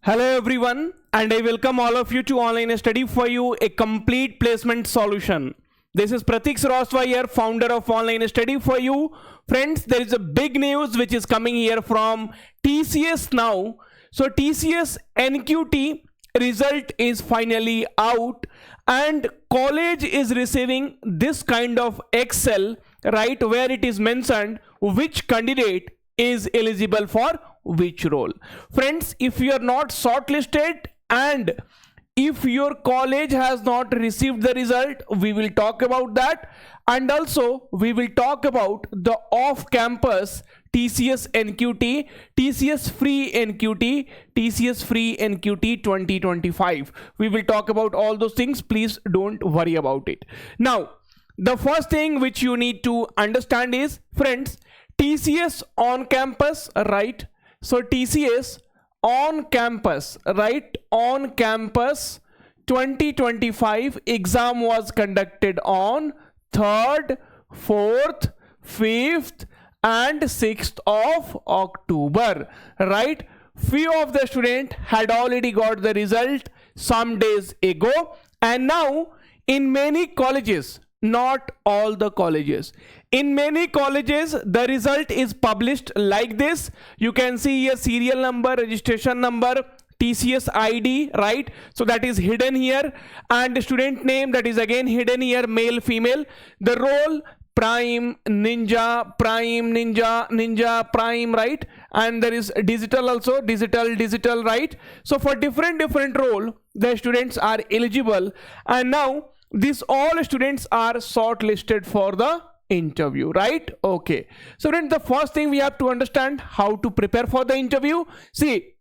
Hello everyone, and I welcome all of you to Online Study for You, a complete placement solution. This is Pratik Saraswat here, founder of Online Study for You. Friends, there is a big news which is coming here from TCS now. So TCS NQT result is finally out and college is receiving this kind of Excel, right, where it is mentioned which candidate is eligible for which role. Friends, if you are not shortlisted and if your college has not received the result, we will talk about that, and also we will talk about the off-campus TCS NQT, TCS free NQT, TCS free NQT 2025. We will talk about all those things. Please don't worry about it. Now, the first thing which you need to understand is, friends, TCS on campus, right? So TCS on campus, right? On campus 2025 exam was conducted on 3rd, 4th, 5th and 6th of October, right? Few of the students had already got the result some days ago, and now in many colleges, not all the colleges, in many colleges the result is published like this. You can see here serial number, registration number, TCS ID, right? So that is hidden here, and student name, that is again hidden here, male, female, the role prime, ninja, prime, ninja, ninja, prime, right? And there is digital also, digital, right? So for different role the students are eligible, and now these all students are shortlisted for the interview, right? Okay, so then the first thing we have to understand how to prepare for the interview. See,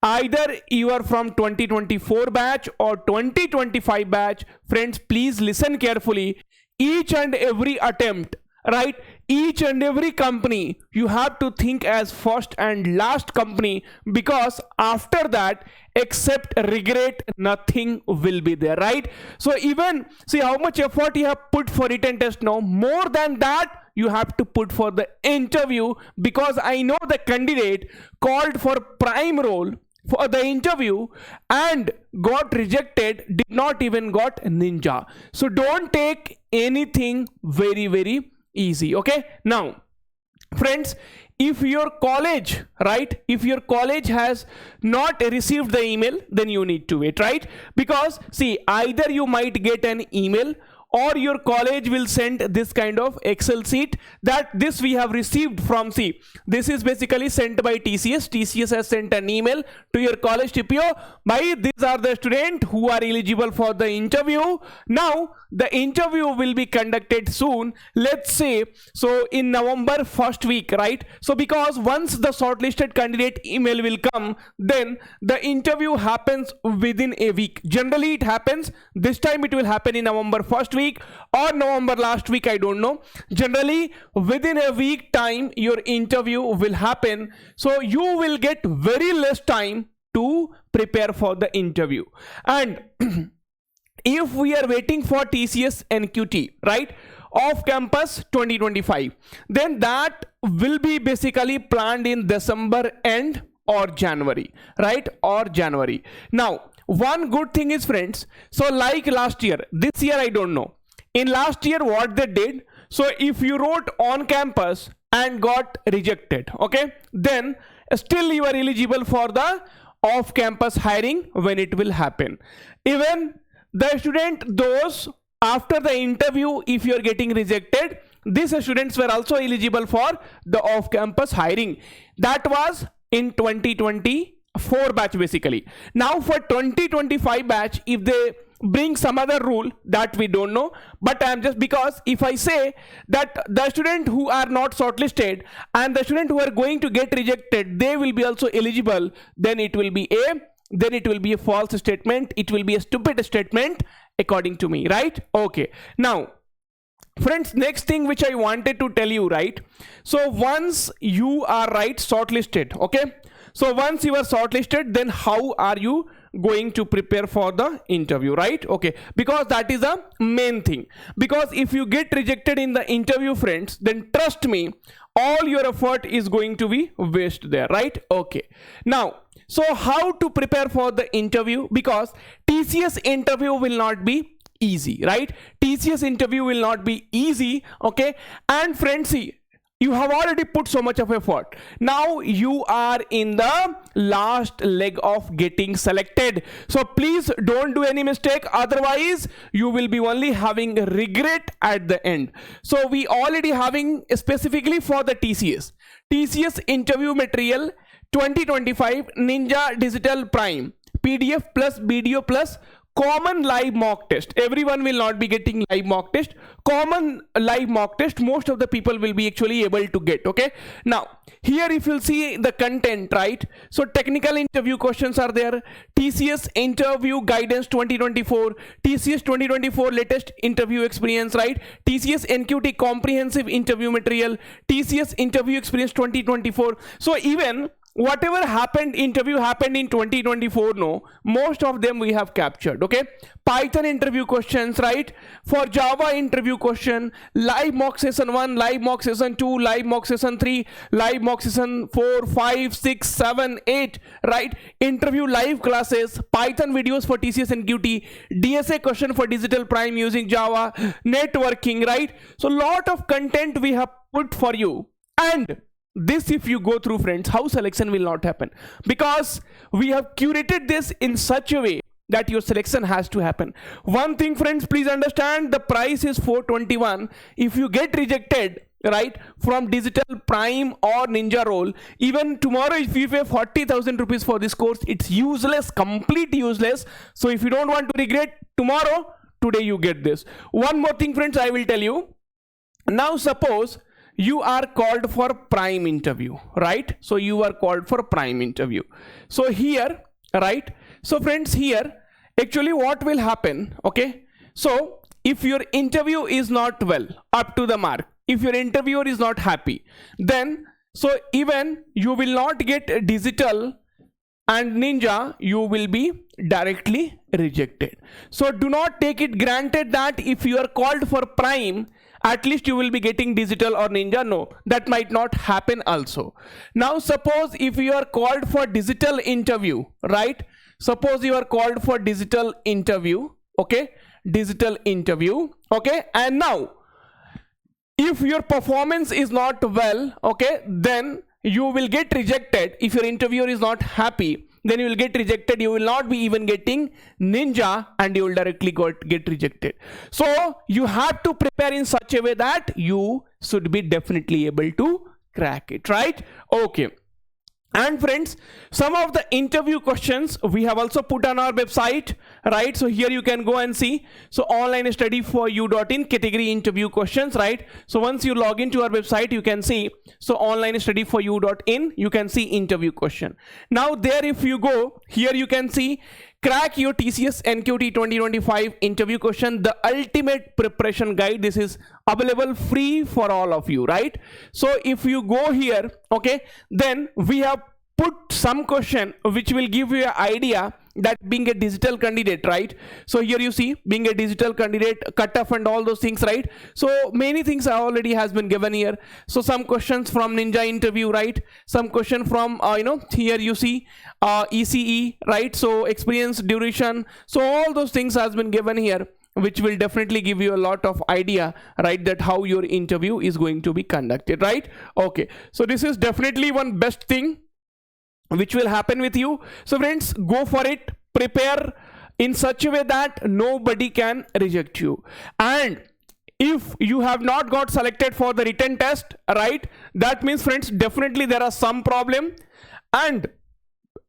either you are from 2024 batch or 2025 batch, friends, please listen carefully. Each and every attempt, right, each and every company, you have to think as first and last company, because after that, except regret, nothing will be there, right? So even see how much effort you have put for written test now, more than that you have to put for the interview, because I know the candidate called for prime role for the interview and got rejected, did not even got ninja. So don't take anything very easy. Okay, now friends, if your college, right, if your college has not received the email, then you need to wait, right? Because see, either you might get an email or your college will send this kind of Excel sheet that this we have received from, see, this is basically sent by TCS. TCS has sent an email to your college TPO by these are the students who are eligible for the interview. Now the interview will be conducted soon, let's say so in November 1st week, right? So because once the shortlisted candidate email will come, then the interview happens within a week. Generally it happens, this time it will happen in November 1st week or November last week, I don't know. Generally within a week time your interview will happen, so you will get very less time to prepare for the interview. And if we are waiting for TCS NQT, right, off campus 2025, then that will be basically planned in December end or January, right, or January. Now one good thing is, friends, so like last year, this year I don't know, in last year what they did, so if you wrote on campus and got rejected, okay, then still you are eligible for the off campus hiring when it will happen. Even the student, those after the interview, if you are getting rejected, these students were also eligible for the off campus hiring. That was in 2024 batch basically. Now for 2025 batch, if they bring some other rule, that we don't know, but I'm just, because if I say that the student who are not shortlisted and the student who are going to get rejected, they will be also eligible, then it will be a false statement, it will be a stupid statement according to me, right? Okay, now friends, next thing which I wanted to tell you, right, so once you are, right, shortlisted, okay, so once you are shortlisted, then how are you going to prepare for the interview, right? Okay, because that is a main thing, because if you get rejected in the interview, friends, then trust me, all your effort is going to be waste there, right? Okay, now So how to prepare for the interview? Because TCS interview will not be easy, right? TCS interview will not be easy, okay? And friends, see, you have already put so much of effort. Now you are in the last leg of getting selected. So please don't do any mistake. Otherwise, you will be only having regret at the end. So we already having specifically for the TCS interview material 2025 Ninja Digital Prime PDF plus video plus common live mock test. Everyone will not be getting live mock test. Common live mock test, most of the people will be actually able to get. Okay, now here if you'll see the content, right? So technical interview questions are there. TCS interview guidance 2024, TCS 2024 latest interview experience, right? TCS NQT comprehensive interview material, TCS interview experience 2024. So even whatever interview happened in 2024, no, most of them we have captured. Okay, Python interview questions, right? For Java interview question, live mock session 1, live mock session 2, live mock session 3, live mock session 4, 5, 6, 7, 8, right? Interview live classes, Python videos for TCS and QT, DSA question for Digital Prime using Java, networking, right? So lot of content we have put for you. And this, if you go through, friends, how selection will not happen? Because we have curated this in such a way that your selection has to happen. One thing, friends, please understand, the price is 421. If you get rejected, right, from Digital Prime or Ninja role, even tomorrow if you pay 40,000 rupees for this course, it's useless, complete useless. So if you don't want to regret tomorrow, today you get this. One more thing, friends, I will tell you. Now suppose you are called for prime interview, right? So you are called for prime interview. So here, right? So friends, here actually what will happen? Okay, so if your interview is not well up to the mark, if your interviewer is not happy, then so even you will not get Digital and Ninja, you will be directly rejected. So do not take it granted that if you are called for prime, at least you will be getting Digital or Ninja. No, that might not happen also. Now suppose if you are called for Digital interview, right? Suppose you are called for Digital interview, okay? Digital interview, okay? And now if your performance is not well, okay, then you will get rejected. If your interviewer is not happy, then you will get rejected. You will not be even getting Ninja and you will directly get rejected. So you have to prepare in such a way that you should be definitely able to crack it, right? Okay. And friends, some of the interview questions we have also put on our website, right? So here you can go and see. So onlinestudyforyou.in category interview questions, right? So once you log into our website, you can see, so onlinestudyforyou.in, you can see interview question. Now there, if you go here, you can see crack your TCS NQT 2025 interview question, the ultimate preparation guide. This is available free for all of you, right? So if you go here, okay, then we have put some question which will give you an idea that being a digital candidate, right? So here you see being a digital candidate, cutoff and all those things, right? So many things already has been given here. So some questions from Ninja interview, right? Some question from here you see ECE, right? So experience, duration, so all those things has been given here, which will definitely give you a lot of idea, right, that how your interview is going to be conducted, right? Okay, so this is definitely one best thing which will happen with you. So friends, go for it, prepare in such a way that nobody can reject you. And if you have not got selected for the written test, right, that means, friends, definitely there are some problem. And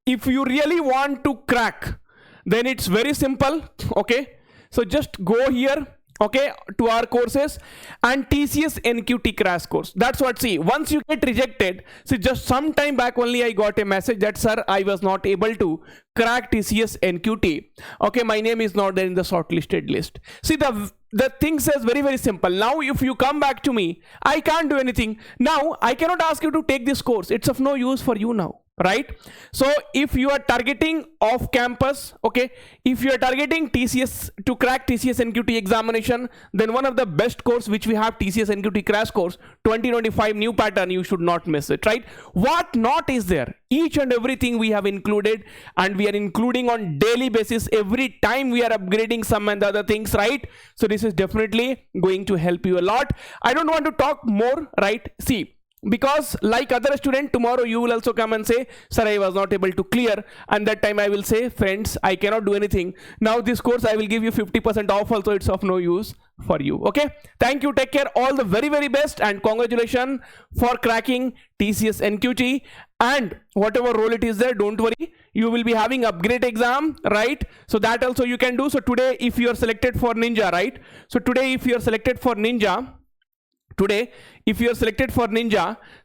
if you really want to crack, then it's very simple. Okay, so just go here, okay, to our courses and TCS NQT crash course. That's what, see, once you get rejected, see, just some time back only I got a message that, sir, I was not able to crack TCS NQT. Okay, my name is not there in the shortlisted list. See, the thing says very simple. Now if you come back to me, I can't do anything. Now I cannot ask you to take this course. It's of no use for you now. right? So if you are targeting off campus, okay, if you are targeting TCS to crack TCS NQT examination, then one of the best course which we have, TCS NQT crash course 2025 new pattern, you should not miss it, right? What not is there? Each and everything we have included, and we are including on daily basis. Every time we are upgrading some and the other things, right? So this is definitely going to help you a lot. I don't want to talk more, right? See, because like other student, tomorrow you will also come and say, sir, I was not able to clear, and that time I will say, friends, I cannot do anything. Now this course I will give you 50% off also, it's of no use for you. Okay, thank you, take care, all the very very best, and congratulations for cracking TCS NQT. And whatever role it is there, don't worry, you will be having upgrade exam, right? So that also you can do. So today if you are selected for Ninja, right? So today if you are selected for Ninja,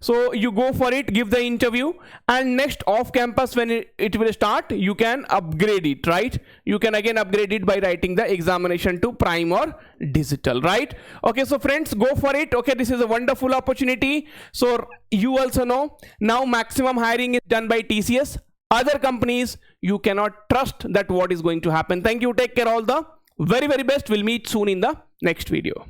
so you go for it, give the interview, and next off campus when it will start, you can upgrade it, right? You can again upgrade it by writing the examination to prime or digital, right? Okay, so friends, go for it. Okay, this is a wonderful opportunity. So you also know now maximum hiring is done by TCS. Other companies, you cannot trust that what is going to happen. Thank you, take care, all the very very best. We'll meet soon in the next video.